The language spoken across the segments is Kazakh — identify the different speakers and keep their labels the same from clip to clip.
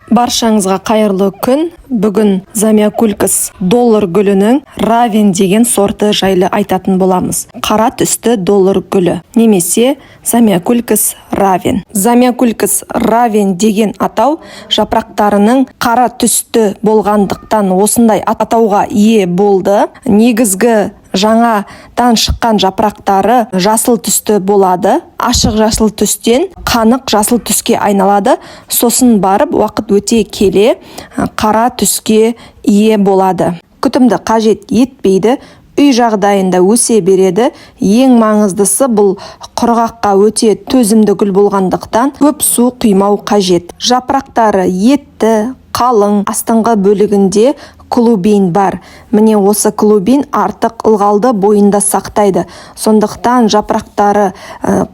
Speaker 1: Баршаңызға қайырлы күн. Бүгін Замиакулькас доллар гүлінің равен деген сорты жайлы айтатын боламыз. Қара түсті доллар гүлі, немесе Замиакулькас равен. Замиакулькас равен деген атау жапырақтарының қара түсті болғандықтан осындай атауға ие болды. Негізгі жаңадан шыққан жапырақтары жасыл түсті болады. Ашық жасыл түстен қанық жасыл түске айналады. Сосын барып уақыт өте келе қара түске ие болады. Күтімді қажет етпейді. Үй жағдайында өсе береді. Ең маңыздысы бұл құрғаққа өте төзімді гүл болғандықтан көп су құймау қажет. Жапырақтары етті, қалың, астыңғы бөлігінде клубин бар. Міне осы клубин артық ылғалды бойында сақтайды. Сондықтан жапырақтары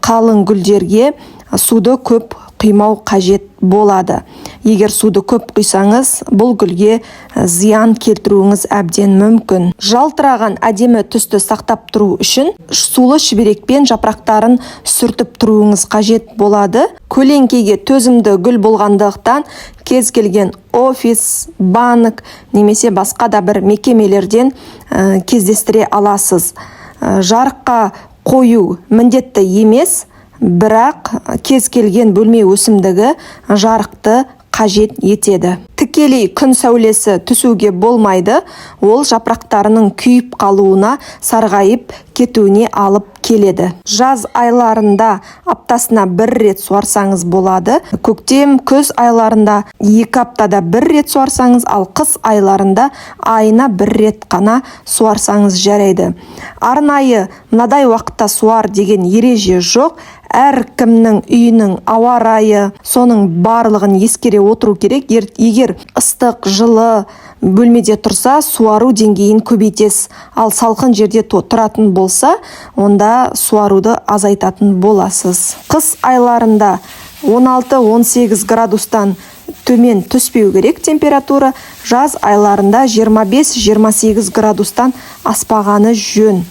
Speaker 1: қалың гүлдерге суды көп құймау қажет болады. Егер суды көп құйсаңыз, бұл гүлге зиян келтіруіңіз әбден мүмкін. Жалтыраған әдемі түсті сақтап тұру үшін сулы шүберекпен жапырақтарын сүртіп тұруыңыз қажет болады. Көлеңкеге төзімді гүл болғандықтан кез келген офис, банк немесе басқа да бір мекемелерден кездестіре аласыз. Жарыққа қою міндетті емес, бірақ кез келген бөлме өсімдігі жарықты қажет етеді. Тікелей күн сәулесі түсуге болмайды. Ол жапырақтарының күйіп қалуына, сарғайып кетуіне алып келеді. Жаз айларында аптасына бір рет суарсаңыз болады. Көктем, күз айларында 2 аптада бір рет суарсаңыз, ал қыс айларында айына бір рет қана суарсаңыз жарайды. Арнайы мынадай уақытта суар деген ереже жоқ. Әркімнің үйінің ауа райы, соның барлығын ескере отыру керек. Егер ыстық, жылы бөлмеде тұрса, суару деңгейін көбейтесіз. Ал салқын жерде тұратын болса, онда суаруды азайтатын боласыз. Қыс айларында 16-18 градустан төмен түспеу керек температура. Жаз айларында 25-28 градустан аспағаны жөн.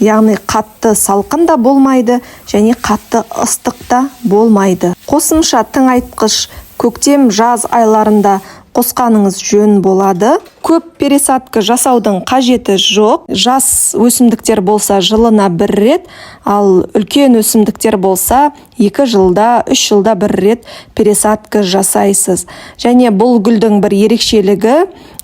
Speaker 1: Яғни қатты салқын да болмайды, және қатты ыстық та болмайды. Қосымша тыңайтқыш көктем, жаз айларында қосқаныңыз жөн болады. Көп пересадка жасаудың қажеті жоқ. Жас өсімдіктер болса жылына бір рет, ал үлкен өсімдіктер болса 2 жылда, 3 жылда бір рет пересадка жасайсыз. Және бұл гүлдің бір ерекшелігі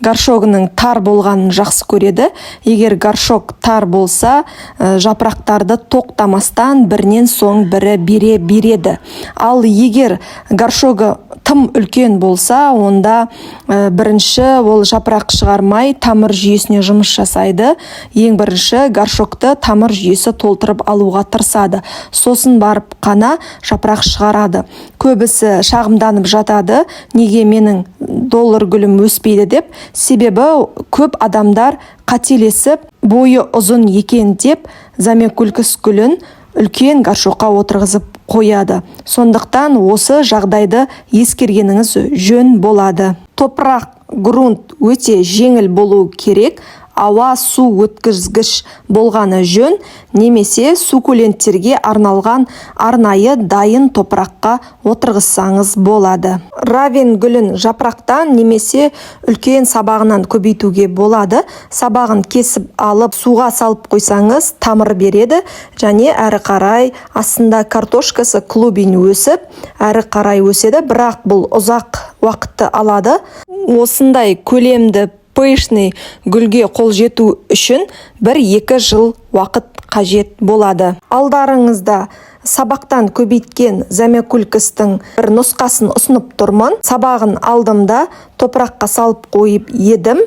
Speaker 1: горшогының тар болғанын жақсы көреді. Егер горшок тар болса, жапырақтарды тоқтамастан бірінен соң бірі бере береді. Ал егер горшогы тым үлкен болса, онда бірінші ол жапырақ шығармай тамыр жүйесіне жұмыс жасайды. Ең бірінші горшокты тамыр жүйесі толтырып алуға тырысады. Сосын барып қана жапырақ шығарады. Көбісі шағымданып жатады, неге менің доллар гүлім өспейді деп. Себебі көп адамдар қателесіп, бойы ұзын екен деп Замиакулькас гүлін үлкен горшокқа отырғызып қояды. Сондықтан осы жағдайды ескергеніңіз жөн болады. Топырақ, грунт өте жеңіл болу керек. Ауа су өткізгіш болғаны жөн, немесе суккуленттерге арналған арнайы дайын топыраққа отырғызсаңыз болады. Равен гүлін жапырақтан немесе үлкен сабағынан көбейтуге болады. Сабағын кесіп алып суға салып қойсаңыз тамыр береді, және әрі қарай астында картошкасы клубин өсіп, әрі қарай өседі, бірақ бұл ұзақ уақытты алады. Осындай көлемді пышный гүлге қол жету үшін 1-2 жыл уақыт қажет болады. Алдарыңызда сабақтан көбейткен Замиакулькастың бір нұсқасын ұсынып тұрмын. Сабағын алдымда топыраққа салып қойып едім.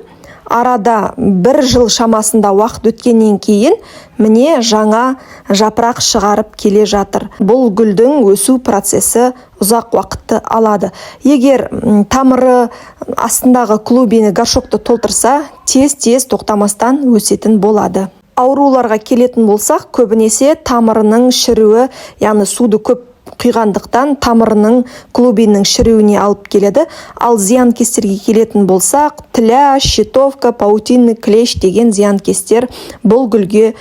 Speaker 1: Арада 1 жыл шамасында уақыт өткеннен кейін міне жаңа жапырақ шығарып келе жатыр. Бұл гүлдің өсу процесі ұзақ уақытты алады. Егер тамыры астындағы клубины горшокты толтырса, тез-тез тоқтамастан өсетін болады. Ауруларға келетін болсақ, көбінесе тамырының шіруі, яғни суды көп құйғандықтан тамырының клубиннің шіруіне алып келеді. Ал зиянкестерге келетін болсақ, тіля, щитовка, паутинный клещ деген зиянкестер бұл гүлге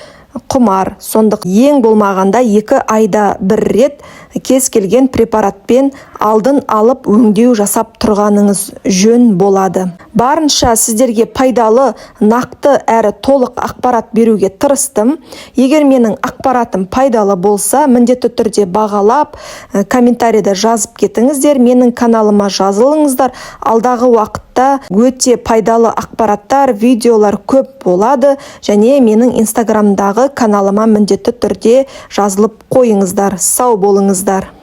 Speaker 1: құмар. Сондық ең болмағанда 2 айда бір рет кез келген препаратпен алдын алып өңдеу жасап тұрғаныңыз жөн болады. Барынша сіздерге пайдалы, нақты әрі толық ақпарат беруге тырыстым. Егер менің ақпаратым пайдалы болса, міндетті түрде бағалап, комментарийда жазып кетіңіздер, менің каналыма жазылыңыздар. Алдағы уақытта өте пайдалы ақпараттар, видеолар көп болады, және менің инстаграмдағы каналыма міндетті түрде жазылып қойыңыздар. Сау болыңыздар.